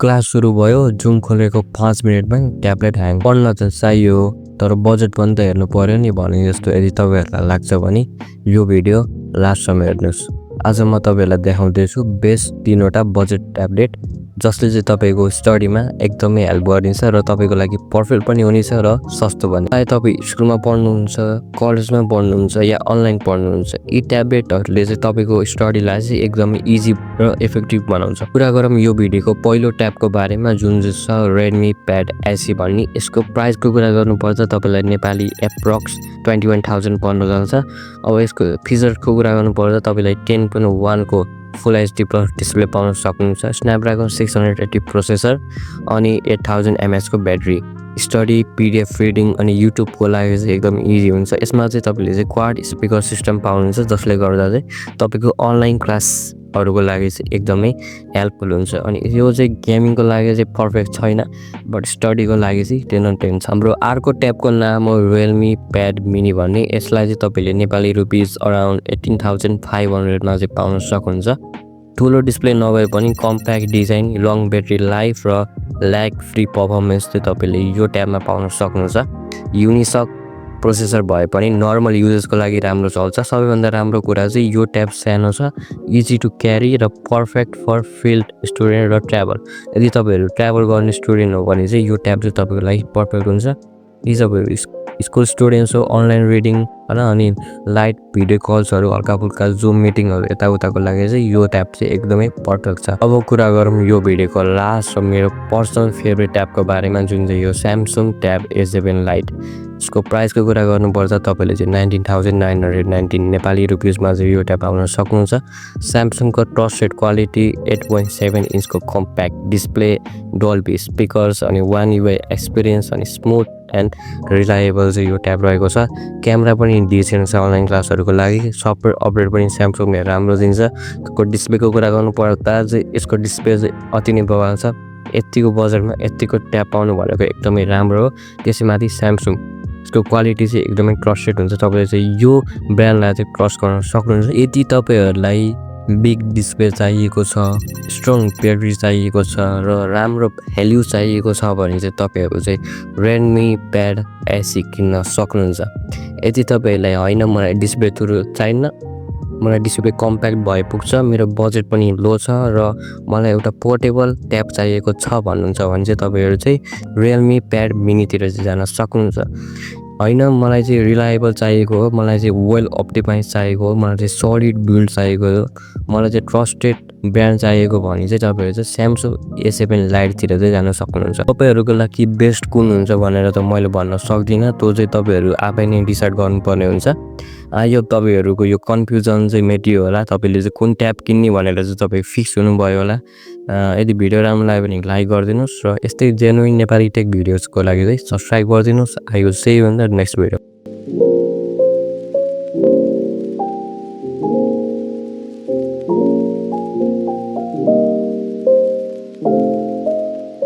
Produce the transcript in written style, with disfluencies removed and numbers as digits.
Class सुरु भयो zoom खोलेको 5 मिनेटमा ट्याब्लेट ह्याङ पढ्न त चाहियो तर बजेट पनि त हेर्नु पर्यो नि भने जस्तो यदि तपाईहरुलाई लाग्छ भने यो भिडियो लास्टसम्म हेर्नुस्। आज म तपाईहरुलाई देखाउँदैछु बेस्ट 3 वटा बजेट ट्याब्लेट जसले चाहिँ तपाईको स्टडीमा एकदमै हेल्प गरिन्छ र तपाईको लागि पर्फेक्ट पनि हुनेछ र सस्तो पनि। चाहे तपाई स्कुलमा पढ्नुहुन्छ, कलेजमा पढ्नुहुन्छ या अनलाइन पढ्नुहुन्छ, यी ट्याब्लेटहरुले चाहिँ तपाईको स्टडीलाई चाहिँ एकदमै इजी र इफेक्टिभ बनाउँछ। कुरा गरौँ यो भिडियोको पहिलो ट्याबको बारेमा जुन चाहिँ छ Redmi Pad AC भन्ने। यसको प्राइसको कुरा गर्नुपर्दा तपाईलाई नेपाली एप्रोक्स 21000 पर्न जान्छ। अब यसको फिचरको कुरा गर्नुपर्दा तपाईलाई 10.1 को फुल एचडी प्लस डिस्प्ले पाउन सक्नुहुन्छ। स्न्यापड्रागन 680 प्रोसेसर अनि 8000 mAh को ब्याट्री। स्टडी, पीडीएफ रिडिङ अनि युट्युबको लागि चाहिँ एकदम इजी हुन्छ। यसमा चाहिँ तपाईले चाहिँ क्वाड स्पिकर सिस्टम पाउनुहुन्छ जसले गर्दा चाहिँ तपाईको अनलाइन क्लासहरुको लागि चाहिँ एकदमै हेल्पफुल हुन्छ। अनि यो चाहिँ गेमिङको लागि चाहिँ पर्फेक्ट छैन बट स्टडीको लागि चाहिँ 10 on 10 छ। हाम्रो अर्को ट्याबको नाम हो Realme Pad Mini भन्ने। यसलाई चाहिँ तपाईले नेपाली रुपीस अराउन्ड 18500 मा चाहिँ पाउन सक्नुहुन्छ। ठुलो डिस्प्ले नभए पनि compact design, long battery life र ल्याग फ्री पर्फर्मेन्स चाहिँ तपाईले यो ट्याबमा पाउन सक्नुहुन्छ। युनिसक प्रोसेसर भए पनि नर्मल युजर्सको लागि राम्रो चल्छ। सबैभन्दा राम्रो कुरा चाहिँ यो ट्याब सानो छ, इजी टु क्यारी र पर्फेक्ट फर फिल्ड स्टुडेन्ट र ट्राभल। यदि तपाईहरु ट्राभल गर्ने स्टुडेन्ट हो भने चाहिँ यो ट्याब चाहिँ तपाईको लागि पर्फेक्ट हुन्छ। यदि तपाईहरु स्कुल स्टुडेन्ट्स हो, अनलाइन रिडिङ हैन अनि लाइट भिडियो कल्सहरु, हल्का फुल्का जुम मिटिङहरु यताउताको लागि चाहिँ यो ट्याब चाहिँ एकदमै पर्फेक्ट छ। अब कुरा गरौँ यो भिडियोको लास्ट र मेरो पर्सनल फेभरेट ट्याबको बारेमा जुन चाहिँ यो Samsung Tab A7 Lite। यसको प्राइसको कुरा गर्नुपर्दा तपाईले चाहिँ 19919 नेपाली रुपीसमा चाहिँ यो ट्याब पाउन सक्नुहुन्छ। Samsungको ट्रस्टेड क्वालिटी 8.7 इन्चको कम्प्याक्ट डिस्प्ले, डल्बी स्पिकर्स अनि One UI एक्सपिरियन्स अनि स्मुथ एन्ड रिलायबल चाहिँ यो ट्याब रहेको छ। क्यामेरा पनि डिसेन्ट छ अनलाइन क्लासहरुको लागि। सफ्टवेयर अपडेट पनि Samsungले राम्रो दिन्छ। यसको डिस्प्लेको कुरा गर्नुपर्दा चाहिँ यसको डिस्प्ले चाहिँ अति नै बवाल छ। यतिको बजेटमा यतिको ट्याब पाउनु भनेको एकदमै राम्रो हो। त्यसैमाथि Samsung यसको क्वालिटी चाहिँ एकदमै ट्रस्टेड हुन्छ। तपाईले चाहिँ यो ब्रान्डलाई चाहिँ ट्रस्ट गर्न सक्नुहुन्छ। यदि तपाईहरुलाई बिग डिस्प्ले चाहिएको छ, स्ट्रङ ब्याट्री चाहिएको छ र राम्रो भ्याल्यु चाहिएको छ भने चाहिँ तपाईहरु चाहिँ Redmi Pad AC किन्न सक्नुहुन्छ। यदि तपाईहरुलाई हैन मलाई डिस्प्ले थुरु चाहिन्न, मलाई डिस्प्ले कम्प्याक्ट भए पुग्छ, मेरो बजेट पनि लो छ र मलाई एउटा पोर्टेबल ट्याब चाहिएको छ भन्नुहुन्छ भने चाहिँ तपाईहरु चाहिँ Realme Pad Mini तिर चाहिँ जान सक्नुहुन्छ। हैन मलाई चाहिँ रिलायबल चाहिएको हो, मलाई चाहिँ वेल अप्टिमाइज चाहिएको हो, मलाई चाहिँ सलिड बिल्ड चाहिएको हो, मलाई चाहिँ ट्रस्टेड ब्रान्ड चाहिएको भने चाहिँ तपाईहरु चाहिँ Samsung A7 Lite तिर चाहिँ जान सक्नुहुन्छ। तपाईहरुको लागि बेस्ट कुन हुन्छ भनेर त मैले भन्न सक्दिन, त्यो चाहिँ तपाईहरु आफै नै डिसाइड गर्नुपर्ने हुन्छ। यो तपाईहरुको यो कन्फ्युजन चाहिँ मेटियो होला। तपाईले चाहिँ कुन ट्याब किन्ने भनेर चाहिँ तपाई फिक्स हुनुभयो होला। यदि भिडियो राम्रो लाग्यो भने लाइक गरिदिनुस् र यस्तै जेन्युइन नेपाली टेक भिडियोजको लागि चाहिँ subscribe गरिदिनुस्। I will see you in the next video.